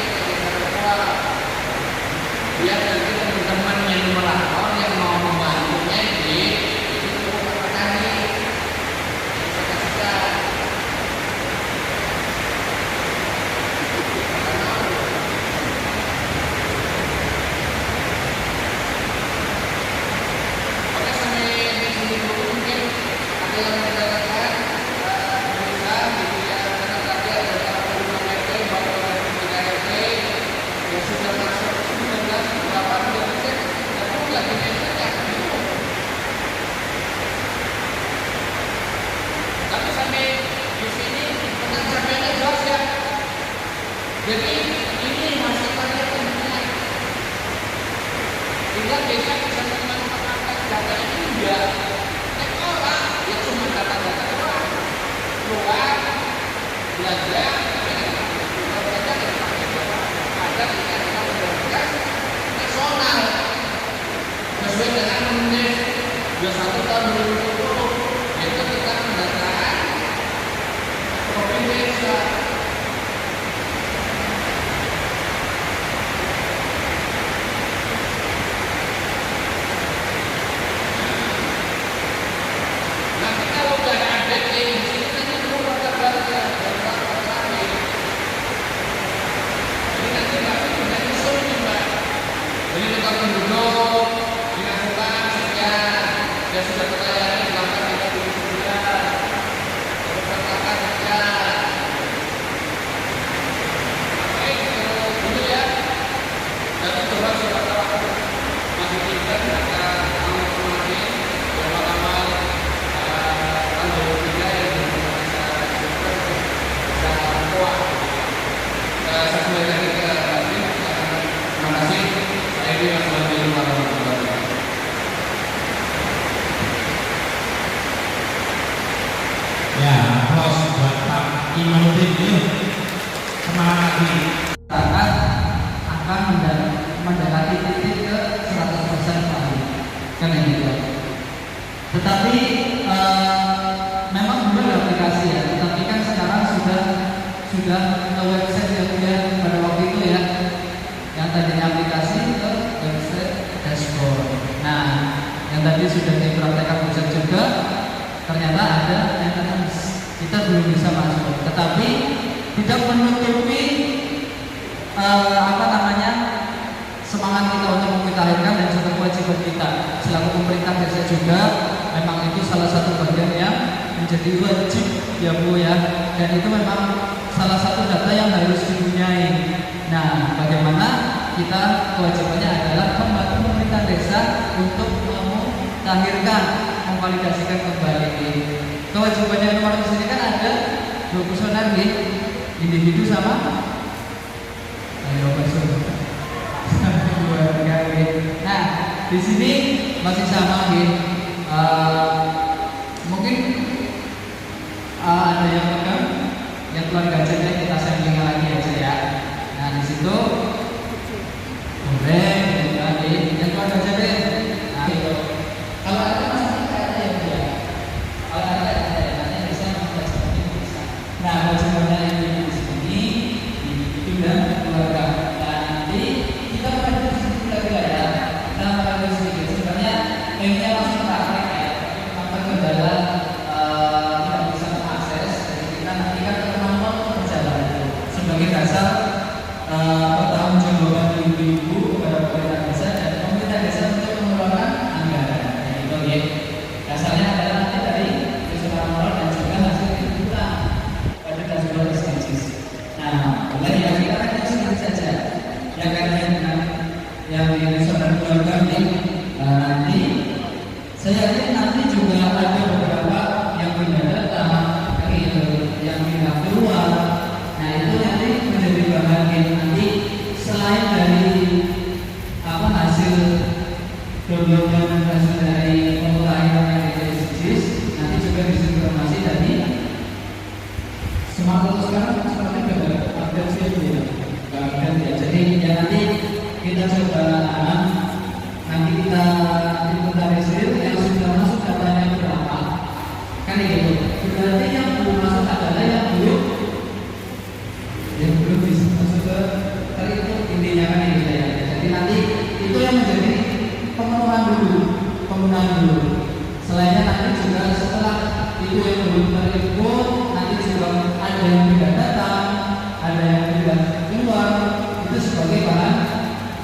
biar nanti teman-teman yang melapor yang mau membantunya itu apa tadi saya kasihkan. Oke, sampai di sini dulu mungkin ada yang mengatakan bisa gitu ya karena tadi ada 45 RT baru 3 RT yang sudah masuk 19 berapa persen tapi lagi naiknya tapi sampai di sini penyampaiannya jelas ya. Jadi ini masih pada pentingnya tinggal desa bisa memanfaatkan data ini enggak orang ya cuma data-data orang keluar belajar ada tingkat prioritas nasional sesuai dengan UNES 21 tahun 2020 yaitu kita pendataan provinsi. Nanti kalau udah ada di sini nanti perlu perkembangannya dan perkembangan. Jadi nanti nggak bisa disuruh nih mbak. Jadi sudah terlayani silakan kita diskusikan. Silakan saja. Baik, dulu ya. Dan coba siapa masih kita akan mengamati amal-amal tanggal 3 yang bisa kuat. Saya kembali lagi ke Rasim. Terima kasih. Saya ini Assalamualaikum warahmatullahi wabarakatuh. Ya, aplaus buat Pak Imanuddin yuk. Semangat lagi. Akan mendekati titik ke 100% paham kan gitu. Tetapi memang belum aplikasi ya. Tetapi kan sekarang sudah website yang pada waktu itu ya, yang tadinya aplikasi ke website dashboard. Nah, yang tadi sudah dipraktekkan website juga, ternyata ada maintenance. Kita belum bisa masuk. Tetapi tidak menutupi semangat kita untuk memutahirkan dan juga kewajiban kita selaku pemerintah desa juga. Memang itu salah satu bagian yang menjadi wajib ya Bu ya, dan itu memang salah satu data yang harus dipunyai. Nah, bagaimana kita kewajibannya adalah membantu pemerintah desa untuk memutahirkan, memvalidasikan kembali. Kewajibannya nomor di sini kan ada 2 personel nih, individu sama nah, di sini masih sama nih. Mungkin ada yang pegang yang keluar gadgetnya, kita sampling lagi aja ya. Nah, di situ boleh lagi yang keluar gadgetnya. Nah, itu kalau ada masalah ada yang dia. Kalau ada nanti bisa seperti bisa. Nah, bagaimana ini di sini itu dan keluarga. Nanti kita akan ini masih praktek ya, maka kendala tidak bisa mengakses. Jadi kita nanti kan kemampuan perjalanan sebagai dasar pertanggungjawaban ibu-ibu kepada pemerintah desa dan pemerintah desa untuk mengeluarkan anggaran. Itu ya. Dasarnya adalah nanti dari keseluruhan moral dan juga hasil liputan pada dashboard SDGs. Nah, mulai yang kita akan sedikit saja. Yang kalian yang di saudara keluarga ini nanti. Saya yakin nanti juga ada beberapa yang pindah datang, yang pindah keluar. Nah, itu nanti menjadi bagian nanti selain dari hasil download dan hasil dari pemutahiran yang SDGs, nanti juga disinformasi dari smartphone sekarang seperti update ya. Jadi ya nanti kita coba nanti kita inventarisir yang sudah masuk datanya berapa kan gitu. Berarti yang belum masuk adalah yang belum bisa masuk ke tadi itu intinya kan gitu ya. Jadi nanti itu yang menjadi pemenuhan dulu. Selainnya nanti juga setelah itu yang belum terikut, nanti juga ada yang tidak datang, ada yang tidak keluar, itu sebagai bahan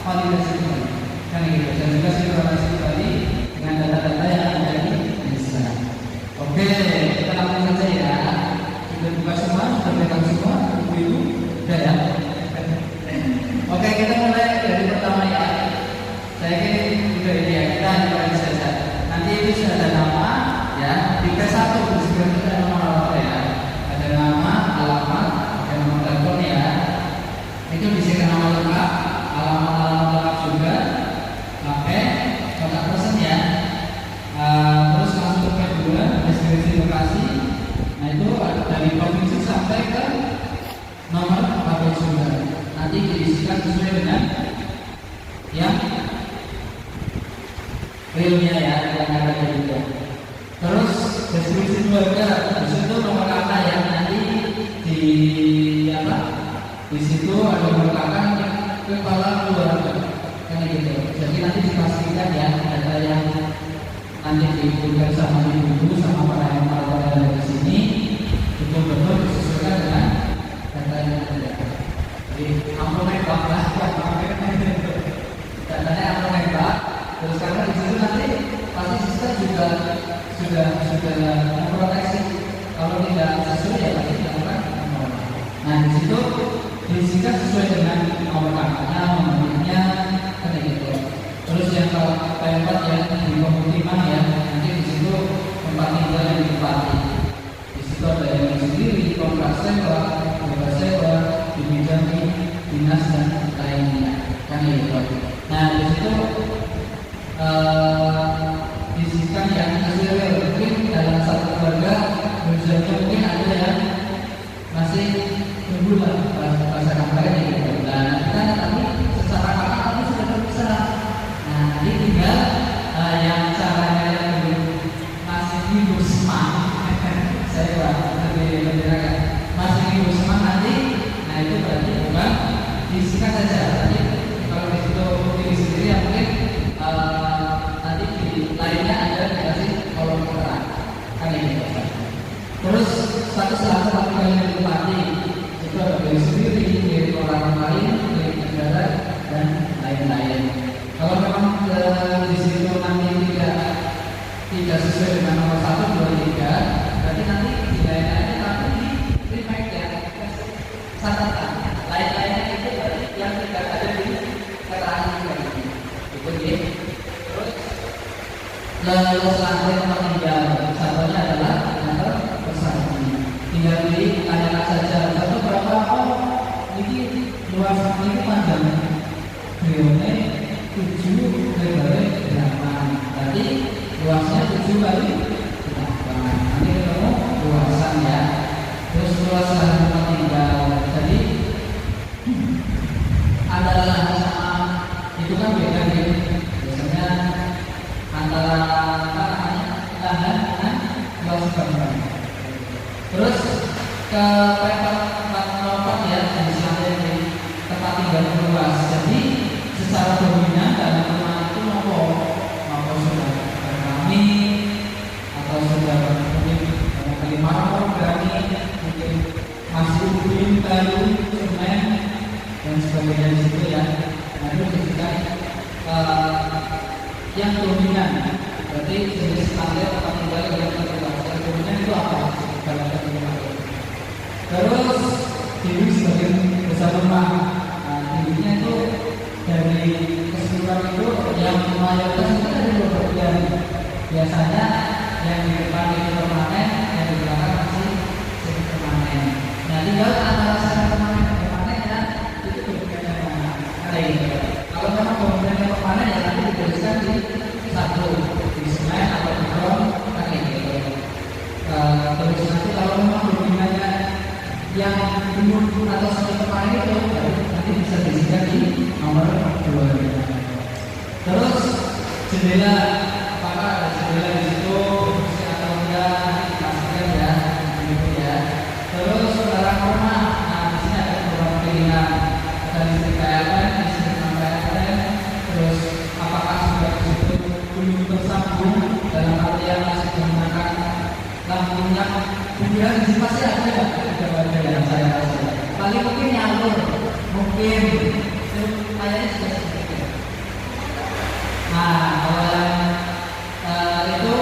validasi kan gitu. Dan juga sinkronisasi kembali dengan data-data yang ada di desa. Oke, kita langsung saja ya. Sudah buka semua, sudah pegang semua, ibu-ibu, sudah ya. Oke, kita mulai dari pertama ya. Saya yakin sudah ini ya, kita mulai saja. Nanti itu sudah ada nama ya. 31 disebut ada nama ya. Ada nama, alamat, ada nomor telepon ya. Itu disini nama lengkap, alamat lengkap juga. Oke, kontak person ya. Terus masuk ke kedua, deskripsi lokasi. Nah, itu dari provinsi sampai ke nomor pabrik sumber. Nanti diisikan sesuai dengan yang realnya ya, yang ada di situ. Terus deskripsi keluarga, di situ nomor kakak ya. Nanti di situ ada nomor kakak kepala keluarga. Gitu. Jadi nanti dipastikan ya data yang nanti diberikan sama ibu sama para yang ada di sini betul-betul disesuaikan dengan data yang ada. Jadi amplop nembak lah, datanya amplop nembak. Terus karena di situ nanti pasti sistem juga sudah memproteksi. Kalau tidak sesuai ya pasti dilakukan penolakan. Nah di situ disingkat sesuai dengan nomor kamarnya, nomornya, kan gitu. Terus yang keempat ya di pemukiman ya, nanti di situ tempat tinggal yang ditempati. Di situ ada yang sendiri, kontrak sewa, bebas sewa, dipinjami, dinas dan lainnya, kan gitu. Nah di situ disisihkan yang hasil mungkin dalam satu keluarga misalnya mungkin ada yang masih berbulan bahasa kampanye gitu. Dan kita tapi secara kakak tapi sudah terpisah. Nah ini tinggal yang caranya yang masih hidup semangat saya lebih agak masih hidup semangat nanti. Nah itu berarti bukan disisihkan saja. Jadi kalau di situ pilih sendiri ya mungkin nanti di lainnya ada dikasih kolom terang kan ini. Terus status tempat tinggal yang ditempati itu ada dari sendiri, dari orang lain, dari negara dan lain-lain. Kalau memang di situ nanti tidak sesuai dengan nomor 1, 2, 3, berarti nanti di lain-lainnya tapi di remake ya catatan. Lain-lainnya itu berarti yang tidak ada di keterangan ini. Itu dia. Lalu selanjutnya tempat tinggal, contohnya adalah nomor persatu. Tinggal pilih tanyakan saja, satu berapa? Oh, ini luas ini panjang, beliaunya 7, lebarnya 8. Berarti luasnya 7 kali 8. Nanti ketemu luasan ya. Terus luasan tempat tinggal. Jadi antara lahan sama itu kan beda gitu. Biasanya antara lahan dengan luas bangunan. Terus ke tempat ya di sana di tempat tinggal luas. Jadi secara dominan dalam rumah itu mau sudah berani atau sudah mungkin beli marmer berani, mungkin masih ubin kayu semen dan sebagainya di situ ya. Nah itu ketika yang dominan berarti jenis standar tempat tinggal yang terluas. Yang dominan itu apa? Dalam rumah. Terus tinggi sebagai besar rumah. Nah, tingginya itu dari keseluruhan itu yang mayoritas itu ada 2 bagian. Biasanya yang di depan itu permanen, yang di belakang masih semi permanen. Nah, tinggal antara semi permanen dan permanen ya itu berbeda mana. Kalau memang pemberian permanen ya nanti dituliskan di satu di semen atau di beton kan gitu. Terus nanti kalau memang dominannya yang belum atau semi permanen itu nanti bisa disingkat di nomor 2. Terus jendela, apakah ada jendela di situ atau enggak dipastikan ya, gitu ya. Terus barang rumah, nah di sini ada beberapa pilihan, ada listrik PLN, listrik non-PLN. Terus apakah sudah disebut belum tersambung dalam artian masih menggunakan lampunya? Kemudian di sini pasti ada yang saya rasa. Paling mungkin nyalur, mungkin kayaknya sudah seperti itu. Nah, kalau yang itu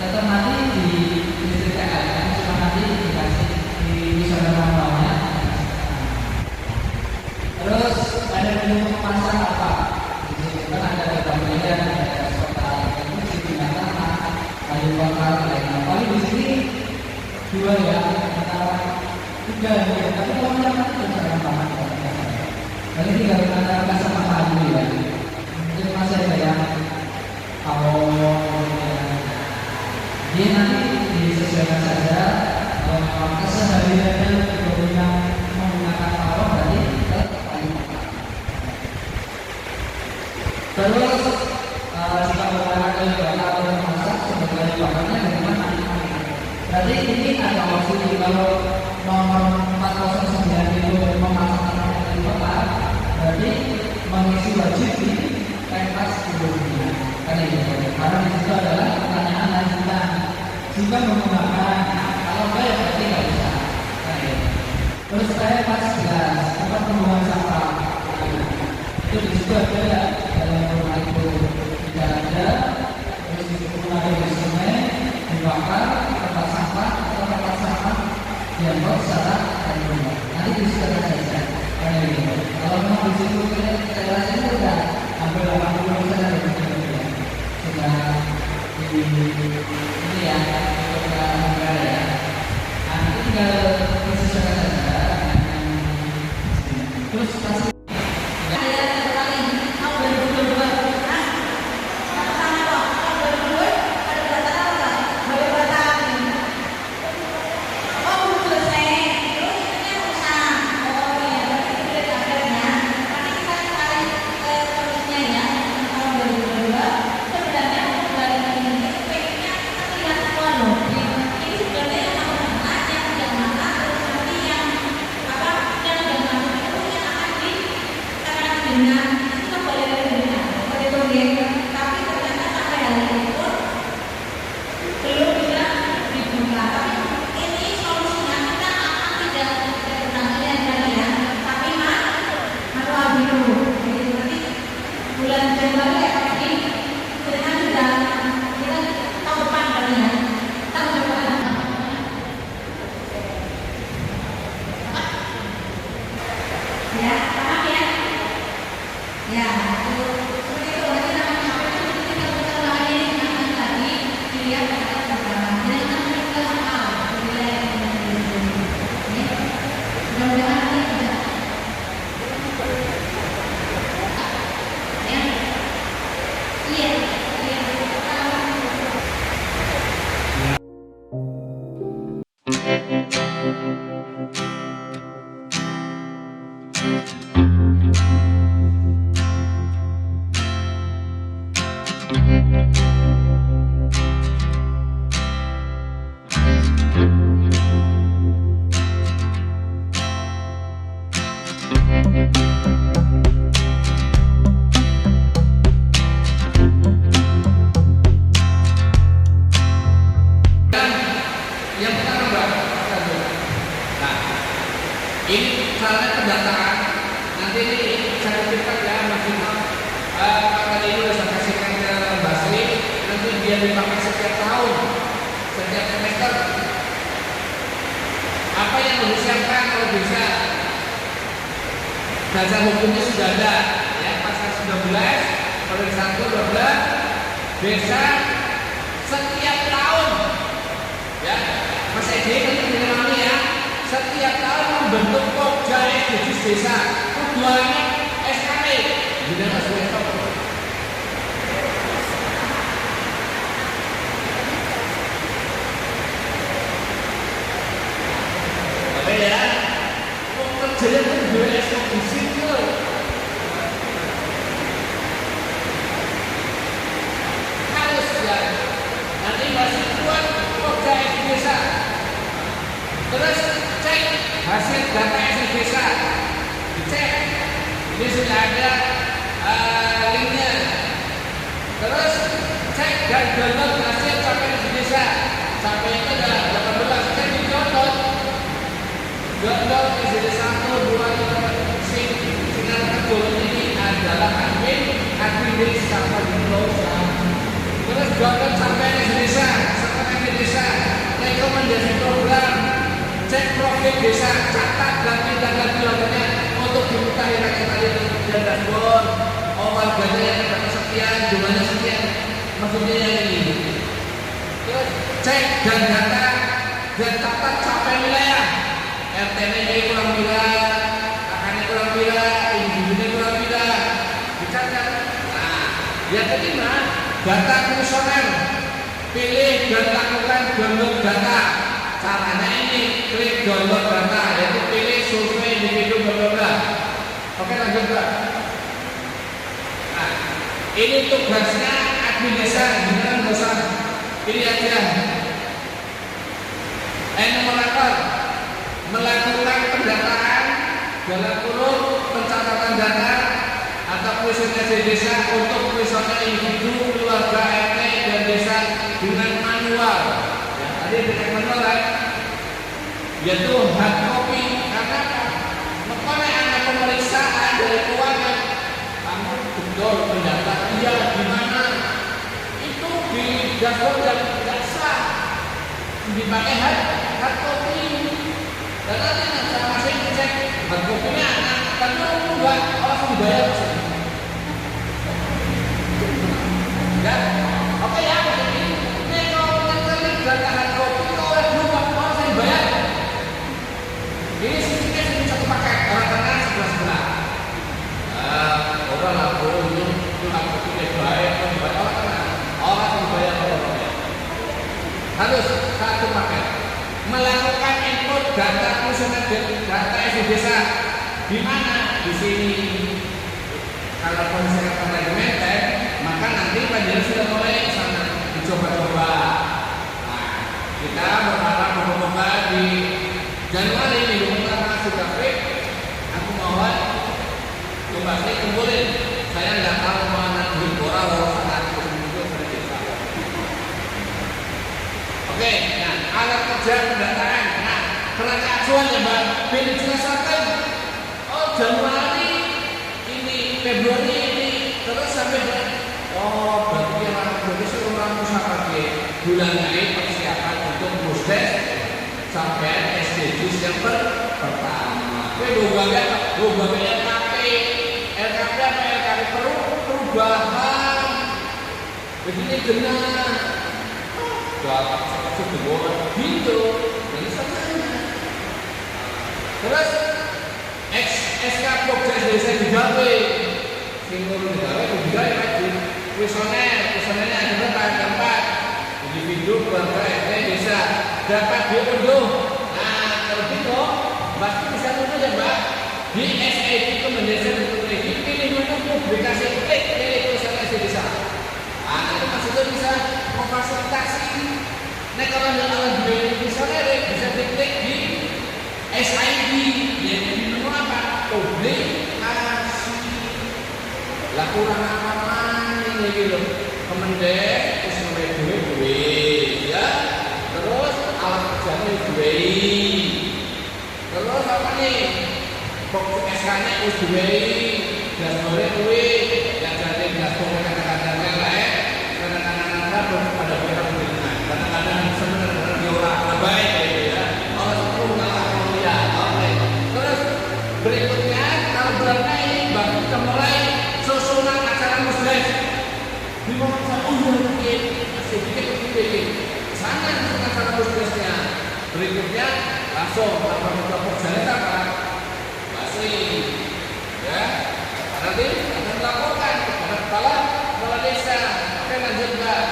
tetap nanti di listrik PLN cuma nanti dikasih di misalnya manualnya. Terus ada yang pasang apa? Di sini kan ada pembelian, ada soal itu digunakan kayu bakar lainnya. Paling di sini 2 ya, antara 3 ya. Tapi kalau yang itu jangan paman. Jadi tinggal antara gas sama kayu ya. Mungkin masih ada yang dia nanti disesuaikan saja. Kalau memang kesehariannya dominan menggunakan palok berarti tetap kayu. Terus jika menggunakan kayu bakar atau memasak sebagai bakarnya dari mana? Berarti ini ada opsi kalau nomor 409 itu memasak kayu bakar, berarti mengisi wajib di pentas sebelumnya. Karena di situ adalah pertanyaan lanjutan. Jika menggunakan, kalau enggak ya berarti nggak bisa. Terus saya pas jelas tempat pembuangan sampah. Itu di situ ada dalam rumah itu tidak ada. Terus di situ ada di semen. bisa ada ya. Sudah ini ya, sudah negara ya. Nanti tinggal disesuaikan saja dengan terus pasti ini caranya pendataan. Nanti ini saya cerita ya maksimal kali ini saya kasihkan ke Mbak Sri, nanti dia dipakai setiap tahun, setiap semester. Apa yang harus disiapkan kalau bisa? Dasar hukumnya sudah ada, ya pasal 19, pasal 1, 12, desa setiap tahun, ya Mas Edi nanti mengalami ya. Setiap tahun membentuk Pokja SDGs desa, tujuannya SKP. Jadi Mas Westo. Oke ya, kerjanya itu dua SDGs itu. Harus ya. Nanti masih buat Pokja SDGs desa. Terus cek hasil data SDGs desa, dicek ini sudah ada linknya. Terus cek dan download hasil capaian SDGs desa, capaian itu ada 18, cek di download SDGs 1, 2, sinar kedua ini adalah admin desa desa. Terus download capaian SDGs desa, capaian SDGs desa, rekomendasi program, cek profil desa, catat dan tindakan dilakukannya untuk dimutahi rakyat tadi dan dashboard. Oh warganya yang dapat sekian, jumlahnya sekian, maksudnya yang ini. Terus cek dan data dan catat capaian wilayah. RT-nya kurang bila, kakaknya kurang bila, individunya kurang bila, dicatat. Nah, yang kelima data kuesioner, pilih dan lakukan download data. Caranya ini klik download data, yaitu pilih survei individu bla. Oke lanjut Pak. Nah, ini tugasnya admin desa, jangan bosan. Pilih aja. Enumerator melakukan pendataan dalam kurun pencatatan data atau kuesioner desa untuk kuesioner individu, keluarga, RT dan desa dengan manual. Ya, tadi dengan manual kan? Yaitu hard copy. Karena makanya ada pemeriksaan dari keuangan. Kamu betul pendataan dia di mana? Itu di dashboard yang tidak sah. Dipakai hard copy. Dan nanti saya masih cek hard copy-nya, tapi enggak, orang sudah bayar. desa. Di mana? Di sini. Kalau konsep pada Menteng, maka nanti panjenengan sudah mulai sana dicoba-coba. Nah, kita berharap moga-moga di Januari minggu pertama sudah fit. Aku mohon coba saya kumpulin. Saya nggak tahu mana duit boral atau sangat kumpul dari desa. Oke, nah alat kerja pendataan. Nah, kerangka acuan ya Mbak, biar dijelaskan. Oh Januari ini, Februari ini, terus sampai berarti seorang usaha bulan ini persiapan untuk musdes sampai SDGs yang pertama. Gue LKP apa LKP perubahan. Begini benar. Gitu. Jadi sama. Terus SK Progres Desa digawe. Singgung digawe digawe lagi. Kuesionernya ada berapa? Individu, keluarga, RT, desa dapat diunduh. Nah, kalau gitu pasti bisa unduh ya Mbak. Di SID Kementerian Teknologi pilih mana publikasi pilih kuesioner desa. Nah, itu maksudnya bisa memfasilitasi. Nah, kalau di kuesioner bisa diklik di SID yang di menu apa? Publikasi. Lah kurang apa ini gitu. Kementerian terus duit ya. Terus alat kerjanya duit. Terus apa nih? Pokok SK-nya harus duit. Dashboardnya duit. Yang jadi dashboard kadang-kadang lelek. Kadang-kadang pada benar-benar. Kadang-kadang sebenarnya diorang baik gitu ya. Orang sepuluh ngalah mulia. Oke. Terus berikutnya kalau bulan Mei baru kita mulai susunan acara musdes. Di mana mungkin sedikit sana susunan acara musdesnya. Berikutnya langsung lapor jalan apa? Masih ya. Nanti akan melaporkan kepada kepala desa. Oke lanjut Mbak.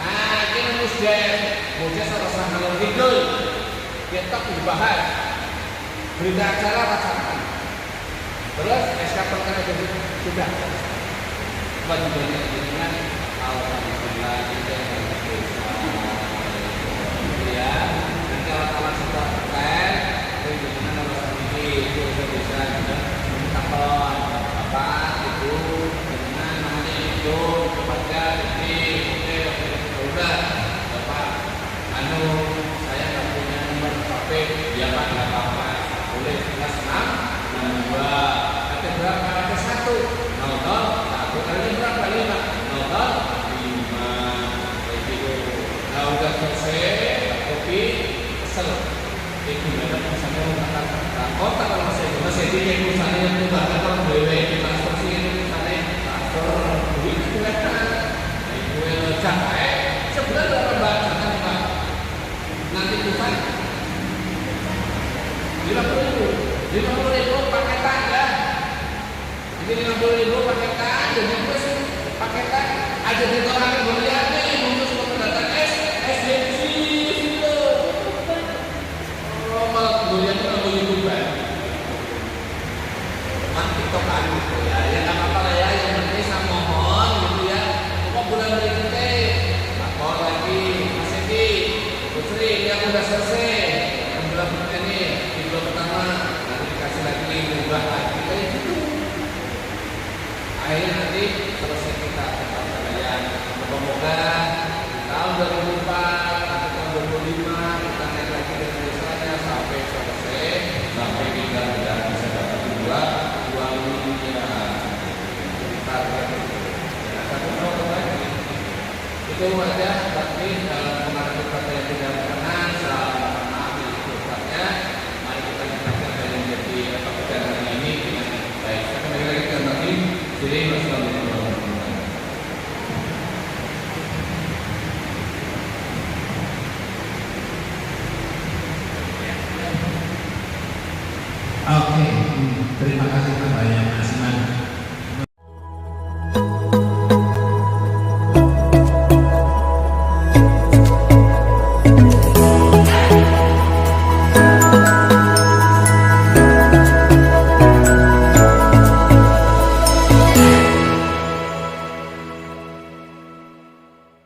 Nah ini musdes harus ngalor ngidul. Kita dibahas. Berita acara wacana. Terus SK perkara itu sudah. Bagaimana dengan alhamdulillah kita ya. Nanti alat-alat sudah terkait. Bagaimana nomor ini itu bisa menetapkan apa itu dengan namanya itu kepada oke udah Bapak saya nggak punya nomor HP ya Pak nggak apa-apa boleh kelas 6 62 ada berapa ada 1 0 kali berapa 5 gitu. Nah udah selesai kopi kesel itu ada misalnya mengatakan kota kalau masih dia misalnya yang membahas kalau BW di transportasi itu misalnya transfer duit itu kan itu capai sebenarnya orang baca kan nanti tuhan 50.000 paketan ya jadi 50.000 paketan jadi terus paketan aja di orang yang melihat nih untuk semua pendatang SDG itu malah kemudian itu mau youtuber tiktokan gitu ya nggak apa-apa lah ya yang penting saya mohon gitu ya pokok bulan berikutnya lapor lagi Mas Edi Putri ini aku udah selesai bulan berikutnya nih di bulan pertama nanti dikasih lagi ubah lagi kayak gitu akhirnya nanti selesai kita kalian semoga tahun 2004 atau tahun 2005 kita naik lagi dengan desanya sampai selesai sampai kita sudah bisa dapat uang miliar itu ada